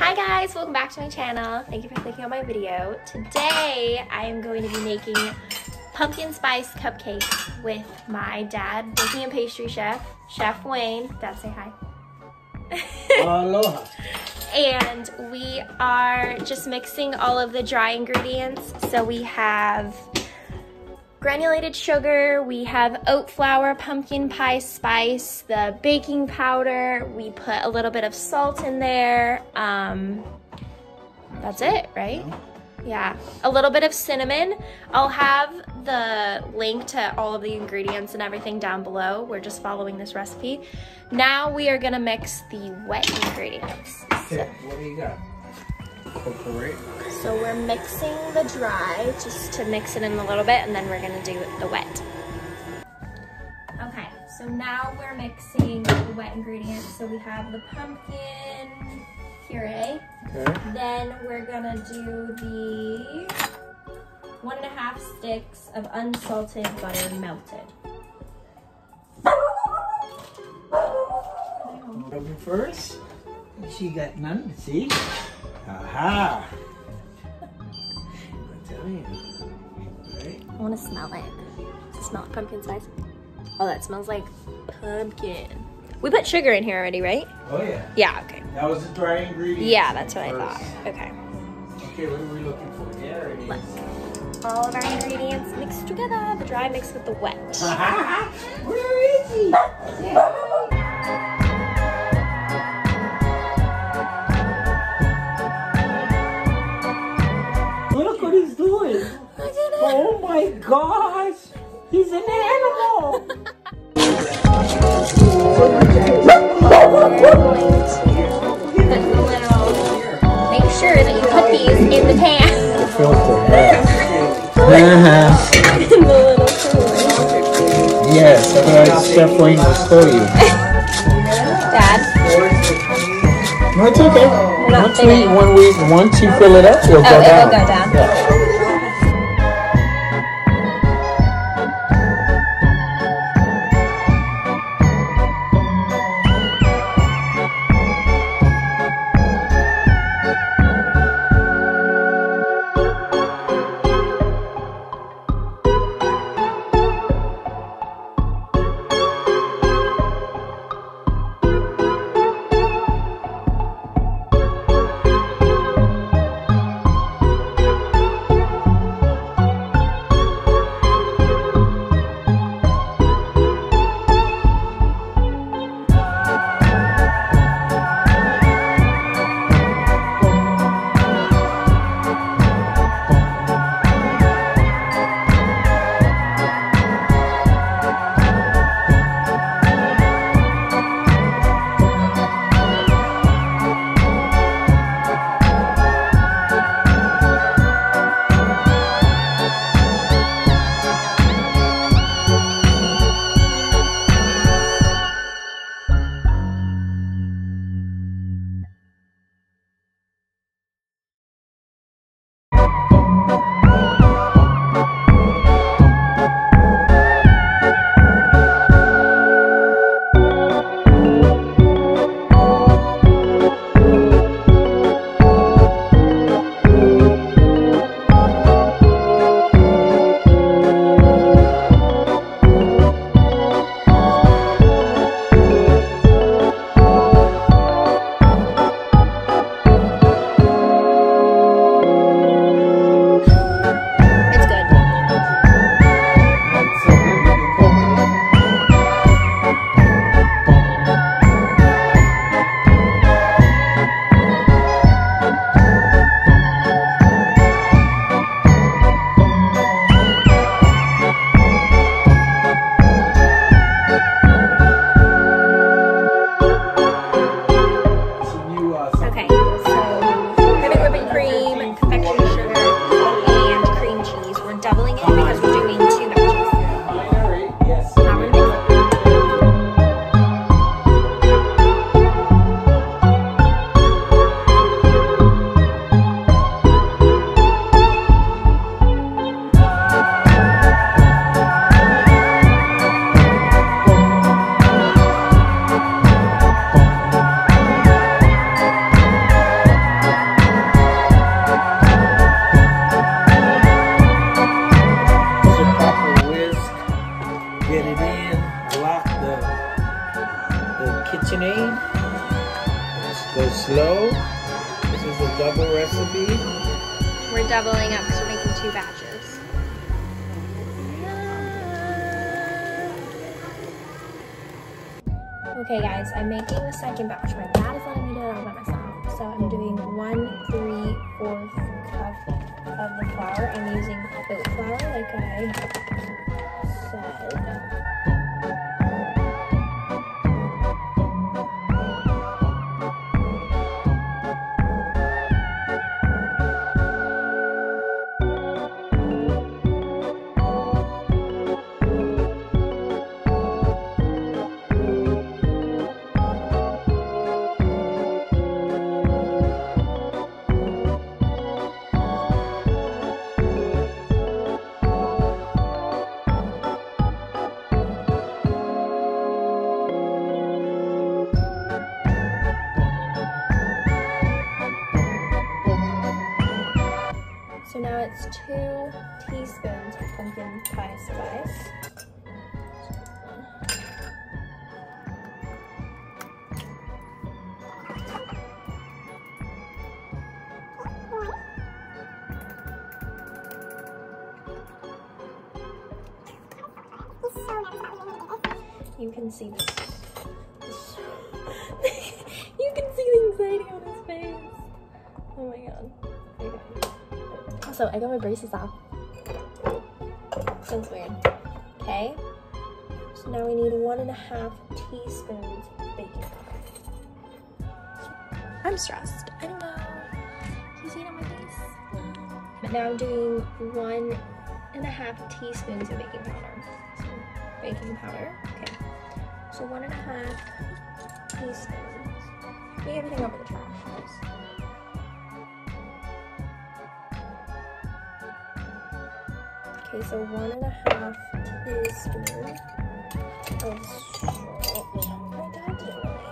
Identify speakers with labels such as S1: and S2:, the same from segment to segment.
S1: Hi guys, welcome back to my channel. Thank you for clicking on my video. Today I am going to be making pumpkin spice cupcakes with my dad, baking and pastry chef, Chef Wayne. Dad, say hi.
S2: Aloha.
S1: And we are just mixing all of the dry ingredients. So we have granulated sugar, we have oat flour, pumpkin pie spice, the baking powder, we put a little bit of salt in there. That's it, right? Yeah, a little bit of cinnamon. I'll have the link to all of the ingredients and everything down below. We're just following this recipe. Now we are gonna mix the wet ingredients.
S2: Okay, what do you got? Potpourri.
S1: So we're mixing the dry just to mix it in a little bit, and then we're gonna do the wet. Okay, so now we're mixing the wet ingredients. So we have the pumpkin puree.
S2: Okay.
S1: Then we're gonna do the 1.5 sticks of unsalted butter melted.
S2: Rubbing first. She got none, see? Aha! I'm telling you. Right?
S1: I wanna smell it. Does it smell like pumpkin spice? Oh, that smells like pumpkin. We put sugar in here already, right?
S2: Oh yeah.
S1: Yeah, okay.
S2: That was the dry ingredient.
S1: Yeah, that's what I
S2: first.
S1: thought. Okay.
S2: Okay, what are we looking for? There it is.
S1: Look. All of our ingredients mixed together. The dry mixed with the wet.
S2: Where is he? Look what he's doing. Oh my gosh. He's an animal.
S1: Make sure that you put these in the pan.
S2: Yes, otherwise Chef Wayne will scold you.
S1: Dad?
S2: No, it's okay.
S1: not finished.
S2: Once you fill it up, it'll go down.
S1: It'll go down.
S2: Yeah. slow. This is a double recipe.
S1: We're doubling up because we're making 2 batches. Okay guys, I'm making the second batch. My dad is letting me do it all by myself. So I'm doing 1/3/4 cup of the flour. I'm using oat flour like I said. So now it's 2 teaspoons of pumpkin pie spice. You can see this. You can see the anxiety on his face. Oh my god. Okay. Also, I got my braces off. Sounds weird. Okay. So now we need 1.5 teaspoons of baking powder. I'm stressed. I don't know. Do you see it on my face? But now I'm doing 1.5 teaspoons of baking powder. So, baking powder. Okay. So 1.5 teaspoons. Make everything over the trash, guys. Okay, so 1.5 teaspoons of salt. My dad did it right.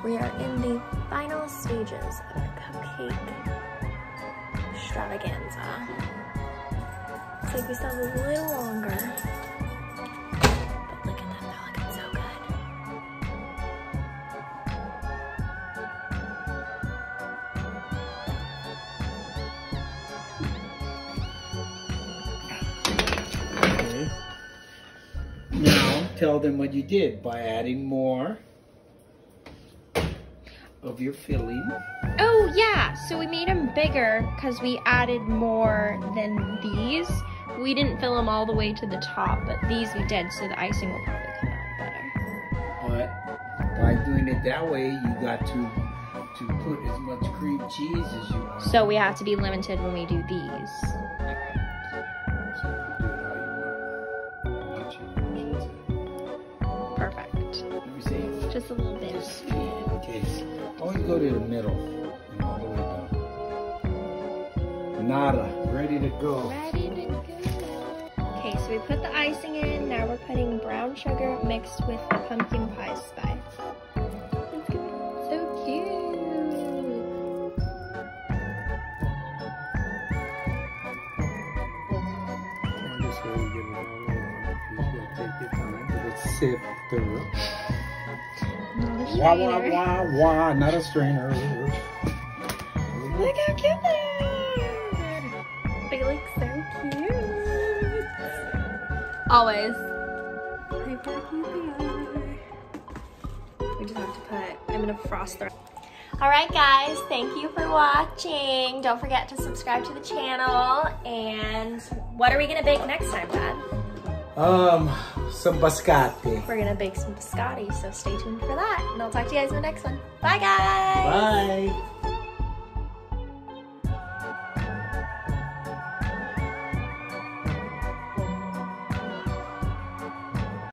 S1: We are in the final stages of our cupcake extravaganza. Looks like we still have a little longer. But look at that, they're looking so good.
S2: Okay. Now, tell them what you did by adding more of your filling.
S1: Oh yeah, so we made them bigger because we added more than these. We didn't fill them all the way to the top, but these we did, so the icing will probably come out better.
S2: But by doing it that way, you got to put as much cream cheese as you want.
S1: So we have to be limited when we do these.
S2: So you do it how you want. Perfect. Let me see.
S1: Just a little bit.
S2: Okay. Always go to the middle and all the way down. Nada. Ready to go.
S1: Ready to go. Okay, so we put the icing in. Now we're putting brown sugar mixed with the pumpkin pie spice. It's gonna be so
S3: this way you get it all over. You gotta take your time to get sift through. Wah, wah, wah, wah, not a strainer.
S1: Look how cute they are. They look so cute. Always. Look how cute they are. We just have to put, I'm gonna frost the. Alright guys, thank you for watching. Don't forget to subscribe to the channel. And what are we gonna bake next time, Dad?
S3: Some biscotti.
S1: We're gonna bake some biscotti, so stay tuned for that. And I'll talk to you guys in the next one. Bye guys!
S3: Bye!